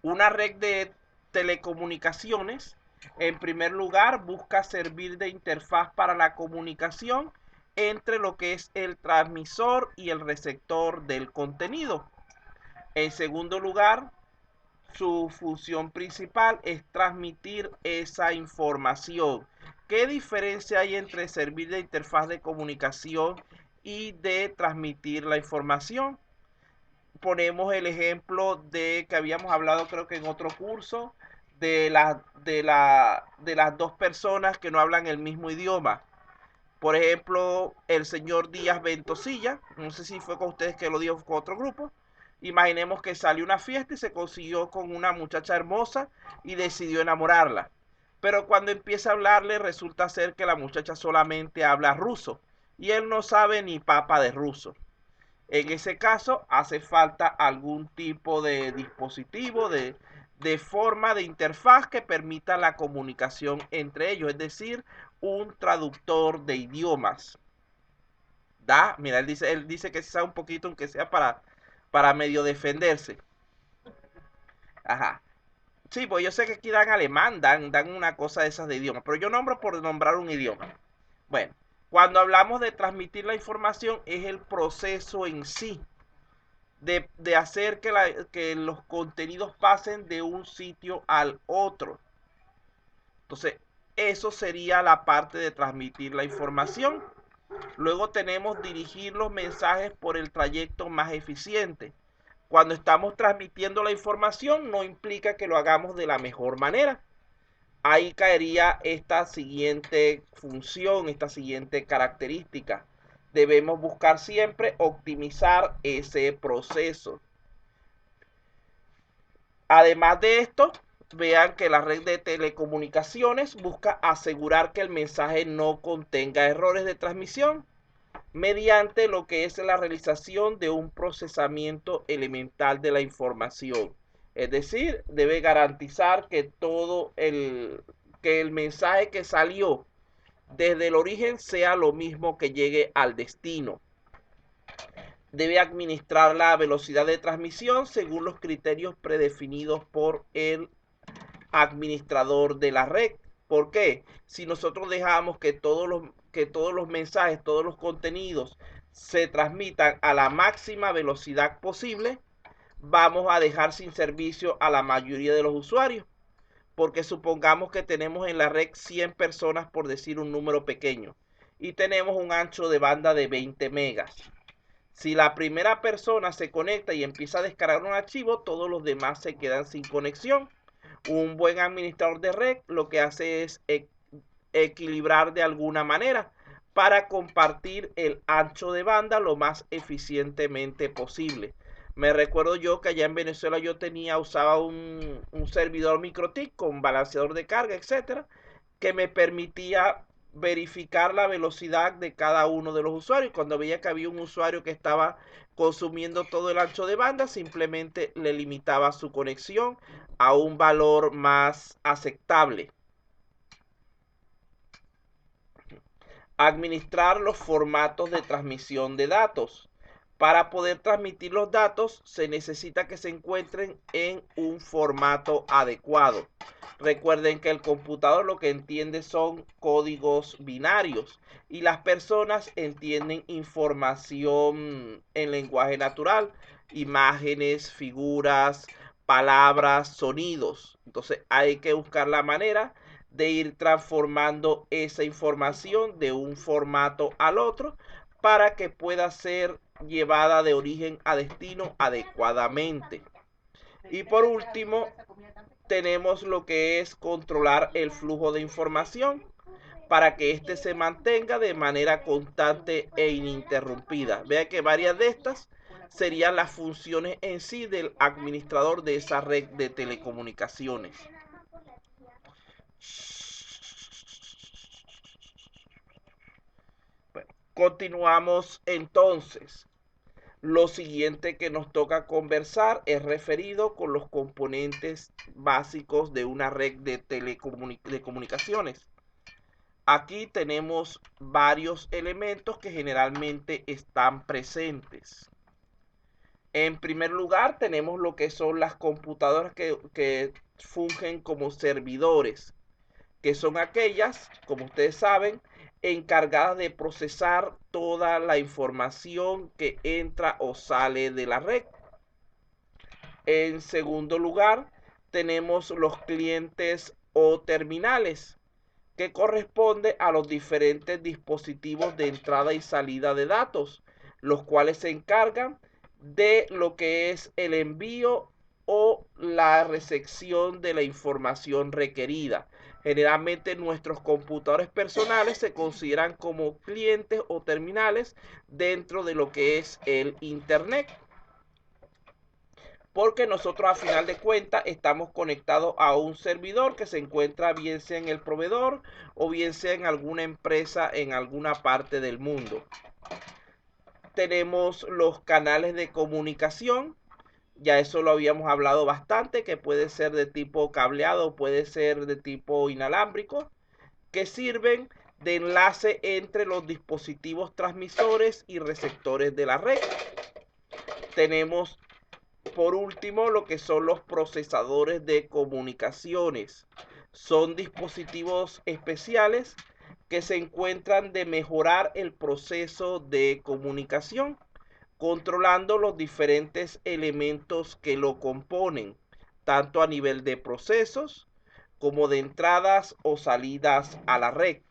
Una red de telecomunicaciones, en primer lugar, busca servir de interfaz para la comunicación entre lo que es el transmisor y el receptor del contenido. En segundo lugar, su función principal es transmitir esa información. ¿Qué diferencia hay entre servir de interfaz de comunicación y de transmitir la información? Ponemos el ejemplo de que habíamos hablado, creo que en otro curso, de las dos personas que no hablan el mismo idioma. Por ejemplo, el señor Díaz Ventosilla, no sé si fue con ustedes que lo dijo con otro grupo. Imaginemos que salió a una fiesta y se consiguió con una muchacha hermosa y decidió enamorarla. Pero cuando empieza a hablarle resulta ser que la muchacha solamente habla ruso y él no sabe ni papa de ruso. En ese caso hace falta algún tipo de dispositivo, de forma de interfaz que permita la comunicación entre ellos, es decir, un traductor de idiomas. ¿Da? Mira, él dice que se sabe un poquito, aunque sea para medio defenderse. Ajá. Sí, pues yo sé que aquí dan alemán, dan una cosa de esas de idiomas, pero yo nombro por nombrar un idioma. Bueno, cuando hablamos de transmitir la información es el proceso en sí de hacer que los contenidos pasen de un sitio al otro. Entonces, eso sería la parte de transmitir la información. Luego tenemos dirigir los mensajes por el trayecto más eficiente. Cuando estamos transmitiendo la información no implica que lo hagamos de la mejor manera. Ahí caería esta siguiente función, esta siguiente característica. Debemos buscar siempre optimizar ese proceso. Además de esto, vean que la red de telecomunicaciones busca asegurar que el mensaje no contenga errores de transmisión mediante lo que es la realización de un procesamiento elemental de la información. Es decir, debe garantizar que el mensaje que salió desde el origen sea lo mismo que llegue al destino. Debe administrar la velocidad de transmisión según los criterios predefinidos por el administrador de la red. ¿Por qué? Si nosotros dejamos que todos los mensajes, todos los contenidos se transmitan a la máxima velocidad posible, vamos a dejar sin servicio a la mayoría de los usuarios. Porque supongamos que tenemos en la red 100 personas, por decir un número pequeño, y tenemos un ancho de banda de 20 megas. Si la primera persona se conecta y empieza a descargar un archivo, todos los demás se quedan sin conexión. Un buen administrador de red lo que hace es equilibrar de alguna manera para compartir el ancho de banda lo más eficientemente posible. Me recuerdo yo que allá en Venezuela usaba un servidor MikroTik con balanceador de carga, etcétera, que me permitía verificar la velocidad de cada uno de los usuarios. Cuando veía que había un usuario que estaba consumiendo todo el ancho de banda, simplemente le limitaba su conexión a un valor más aceptable. Administrar los formatos de transmisión de datos. Para poder transmitir los datos se necesita que se encuentren en un formato adecuado. Recuerden que el computador lo que entiende son códigos binarios y las personas entienden información en lenguaje natural, imágenes, figuras, palabras, sonidos. Entonces hay que buscar la manera de ir transformando esa información de un formato al otro para que pueda ser llevada de origen a destino adecuadamente. Y por último, tenemos lo que es controlar el flujo de información para que éste se mantenga de manera constante e ininterrumpida. Vea que varias de estas serían las funciones en sí del administrador de esa red de telecomunicaciones. Bueno, continuamos entonces. Lo siguiente que nos toca conversar es referido con los componentes básicos de una red de comunicaciones. Aquí tenemos varios elementos que generalmente están presentes. En primer lugar, tenemos lo que son las computadoras que fungen como servidores, que son aquellas, como ustedes saben, encargadas de procesar toda la información que entra o sale de la red. En segundo lugar, tenemos los clientes o terminales, que corresponde a los diferentes dispositivos de entrada y salida de datos, los cuales se encargan de lo que es el envío o la recepción de la información requerida. Generalmente nuestros computadores personales se consideran como clientes o terminales dentro de lo que es el Internet, porque nosotros a final de cuentas estamos conectados a un servidor que se encuentra bien sea en el proveedor o bien sea en alguna empresa en alguna parte del mundo. Tenemos los canales de comunicación, ya eso lo habíamos hablado bastante, que puede ser de tipo cableado, puede ser de tipo inalámbrico, que sirven de enlace entre los dispositivos transmisores y receptores de la red. Tenemos por último lo que son los procesadores de comunicaciones. Son dispositivos especiales que se encuentran de mejorar el proceso de comunicación, controlando los diferentes elementos que lo componen, tanto a nivel de procesos como de entradas o salidas a la red.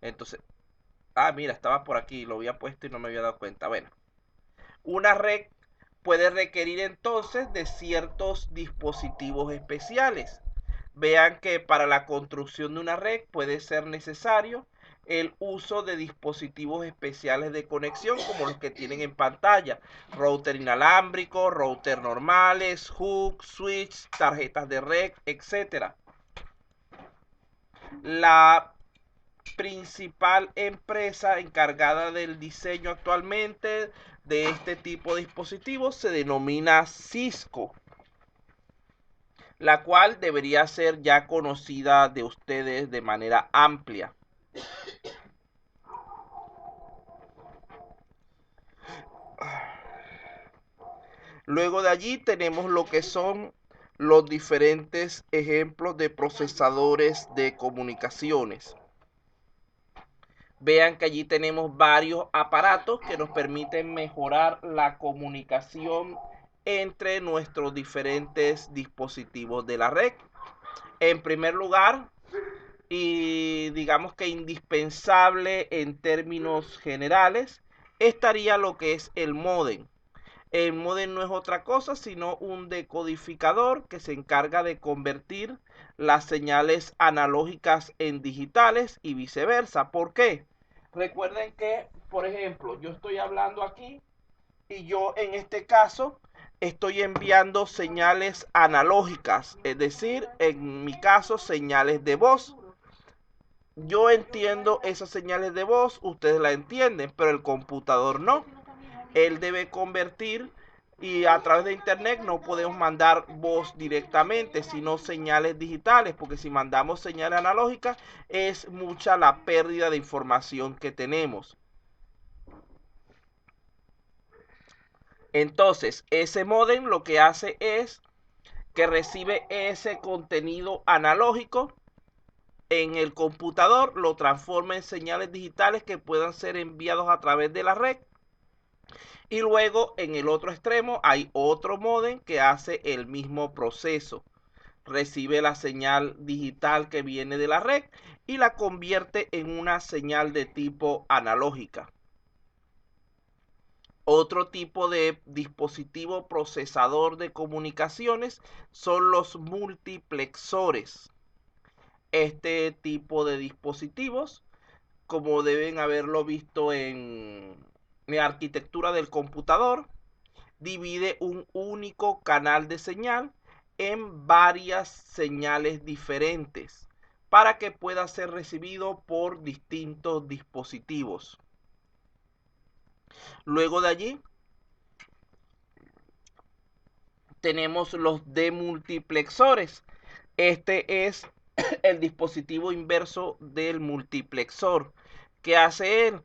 Entonces, mira, estaba por aquí, lo había puesto y no me había dado cuenta. Bueno, una red puede requerir entonces de ciertos dispositivos especiales. Vean que para la construcción de una red puede ser necesario el uso de dispositivos especiales de conexión como los que tienen en pantalla: router inalámbrico, router normales, hook, switch, tarjetas de red, etc. La principal empresa encargada del diseño actualmente de este tipo de dispositivos se denomina Cisco, la cual debería ser ya conocida de ustedes de manera amplia. Luego de allí tenemos lo que son los diferentes ejemplos de procesadores de comunicaciones. Vean que allí tenemos varios aparatos que nos permiten mejorar la comunicación entre nuestros diferentes dispositivos de la red. En primer lugar, y digamos que indispensable en términos generales, estaría lo que es el módem. El módem no es otra cosa sino un decodificador que se encarga de convertir las señales analógicas en digitales y viceversa. ¿Por qué? Recuerden que, por ejemplo, yo estoy hablando aquí y yo en este caso estoy enviando señales analógicas, es decir, en mi caso señales de voz. Yo entiendo esas señales de voz, ustedes la entienden, pero el computador no. Él debe convertir, y a través de internet no podemos mandar voz directamente, sino señales digitales, porque si mandamos señales analógicas es mucha la pérdida de información que tenemos. Entonces, ese módem lo que hace es que recibe ese contenido analógico en el computador, lo transforma en señales digitales que puedan ser enviados a través de la red. Y luego en el otro extremo hay otro módem que hace el mismo proceso. Recibe la señal digital que viene de la red y la convierte en una señal de tipo analógica. Otro tipo de dispositivo procesador de comunicaciones son los multiplexores. Este tipo de dispositivos, como deben haberlo visto en la arquitectura del computador, divide un único canal de señal en varias señales diferentes para que pueda ser recibido por distintos dispositivos. Luego de allí tenemos los demultiplexores. Este es el dispositivo inverso del multiplexor. ¿Qué hace él?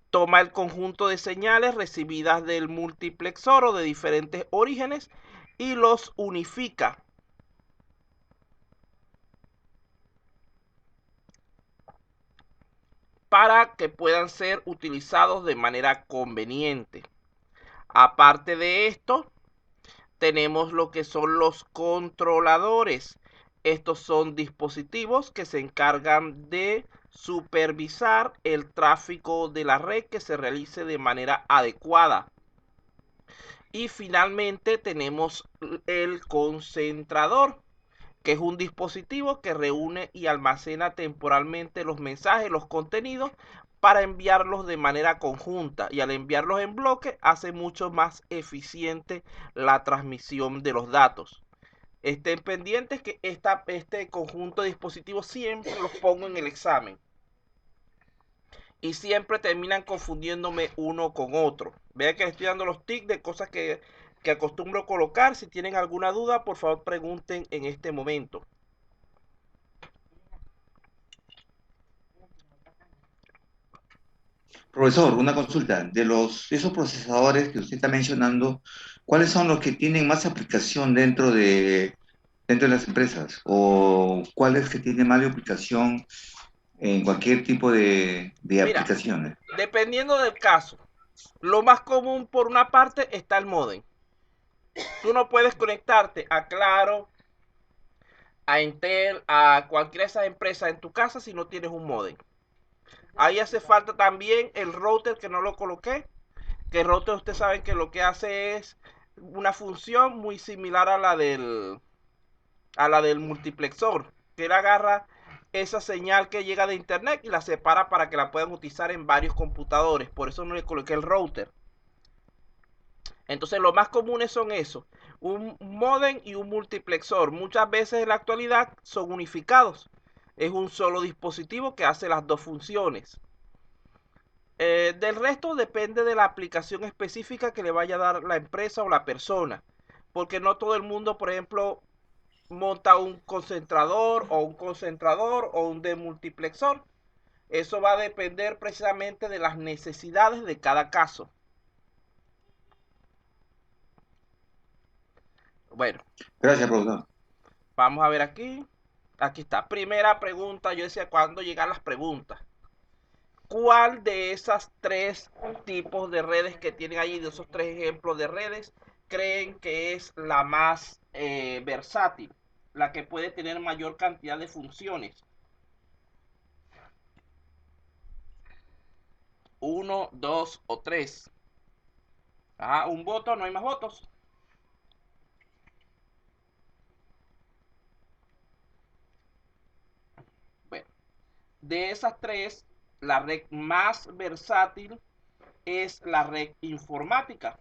Toma el conjunto de señales recibidas del multiplexor o de diferentes orígenes y los unifica para que puedan ser utilizados de manera conveniente. Aparte de esto, tenemos lo que son los controladores. Estos son dispositivos que se encargan de supervisar el tráfico de la red que se realice de manera adecuada. Y finalmente tenemos el concentrador, que es un dispositivo que reúne y almacena temporalmente los mensajes, los contenidos, para enviarlos de manera conjunta, y al enviarlos en bloque hace mucho más eficiente la transmisión de los datos. Estén pendientes que este conjunto de dispositivos siempre los pongo en el examen y siempre terminan confundiéndome uno con otro. Vean que estoy dando los tics de cosas que acostumbro colocar. Si tienen alguna duda, por favor pregunten en este momento. Profesor, una consulta. Esos procesadores que usted está mencionando, ¿cuáles son los que tienen más aplicación dentro de las empresas? ¿O cuáles que tienen más aplicación en cualquier tipo de Mira, aplicaciones? dependiendo del caso, lo más común por una parte está el modem. Tú no puedes conectarte a Claro, a Entel, a cualquiera de esas empresas en tu casa si no tienes un modem. Ahí hace falta también el router, que no lo coloqué, que el router ustedes saben que lo que hace es una función muy similar a la del multiplexor, que él agarra esa señal que llega de internet y la separa para que la puedan utilizar en varios computadores. Por eso no le coloqué el router. Entonces, los más comunes son esos: un modem y un multiplexor. Muchas veces en la actualidad son unificados. Es un solo dispositivo que hace las dos funciones. Del resto depende de la aplicación específica que le vaya a dar la empresa o la persona. Porque no todo el mundo, por ejemplo, monta un concentrador o un demultiplexor. Eso va a depender precisamente de las necesidades de cada caso. Bueno, Gracias, profesor. vamos a ver aquí. Aquí está. Primera pregunta. Yo decía, ¿cuándo llegan las preguntas? ¿Cuál de esas tres tipos de redes que tienen allí, de esos tres ejemplos de redes, creen que es la más versátil? La que puede tener mayor cantidad de funciones. Uno, dos o tres. Ah, un voto, no hay más votos. Bueno, de esas tres, la red más versátil es la red informática.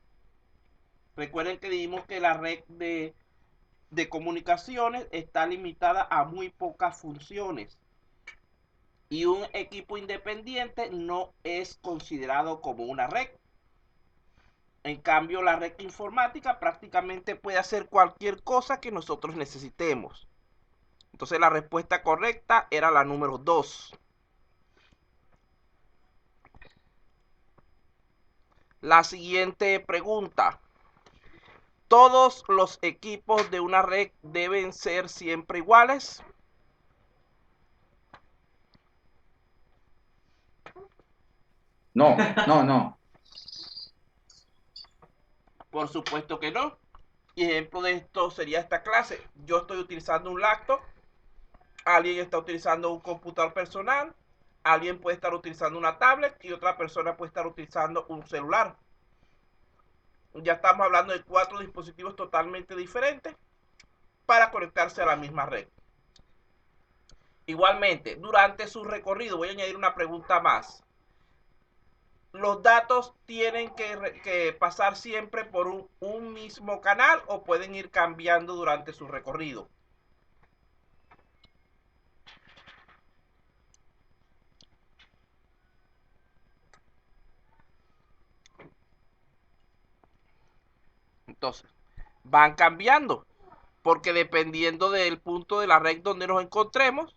Recuerden que dijimos que la red de comunicaciones está limitada a muy pocas funciones. Y un equipo independiente no es considerado como una red. En cambio, la red informática prácticamente puede hacer cualquier cosa que nosotros necesitemos. Entonces, la respuesta correcta era la número 2. La siguiente pregunta: ¿todos los equipos de una red deben ser siempre iguales? No, no, no. Por supuesto que no. Y ejemplo de esto sería esta clase. Yo estoy utilizando un laptop, alguien está utilizando un computador personal, alguien puede estar utilizando una tablet y otra persona puede estar utilizando un celular. Ya estamos hablando de cuatro dispositivos totalmente diferentes para conectarse a la misma red. Igualmente, durante su recorrido, voy a añadir una pregunta más. ¿Los datos tienen que pasar siempre por un mismo canal o pueden ir cambiando durante su recorrido? Entonces, van cambiando. porque dependiendo del punto de la red donde nos encontremos,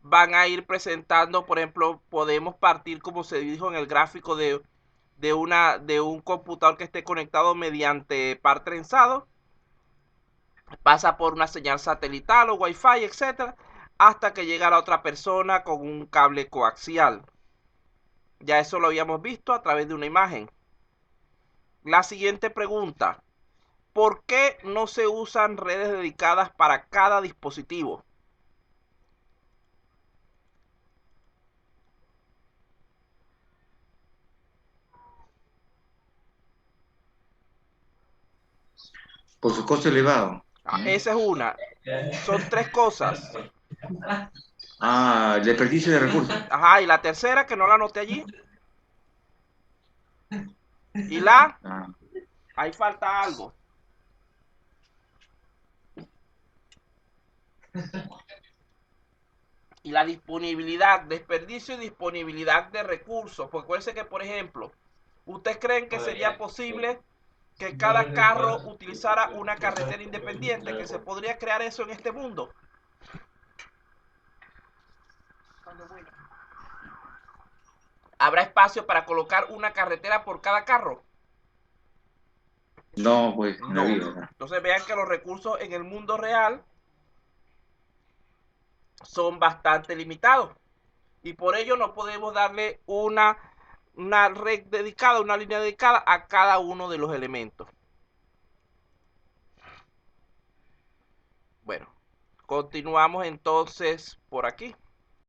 van a ir presentando, por ejemplo, podemos partir, como se dijo en el gráfico, de un computador que esté conectado mediante par trenzado, pasa por una señal satelital o wifi, etcétera, hasta que llega a la otra persona con un cable coaxial. Ya eso lo habíamos visto a través de una imagen. La siguiente pregunta: ¿por qué no se usan redes dedicadas para cada dispositivo? Por su costo elevado. Esa es una. Son tres cosas. Ah, desperdicio de recursos. Ajá, y la tercera, que no la anoté allí. Y la, Ah, ahí falta algo. Y la disponibilidad, desperdicio y disponibilidad de recursos. Porque acuérdense que, por ejemplo, ¿ustedes creen que sería posible que cada carro utilizara una carretera independiente? ¿Que se podría crear eso en este mundo? ¿Habrá espacio para colocar una carretera por cada carro? no, pues, en la No. vida. Entonces vean que los recursos en el mundo real son bastante limitados. Y por ello no podemos darle una red dedicada, una línea dedicada a cada uno de los elementos. Bueno, continuamos entonces por aquí.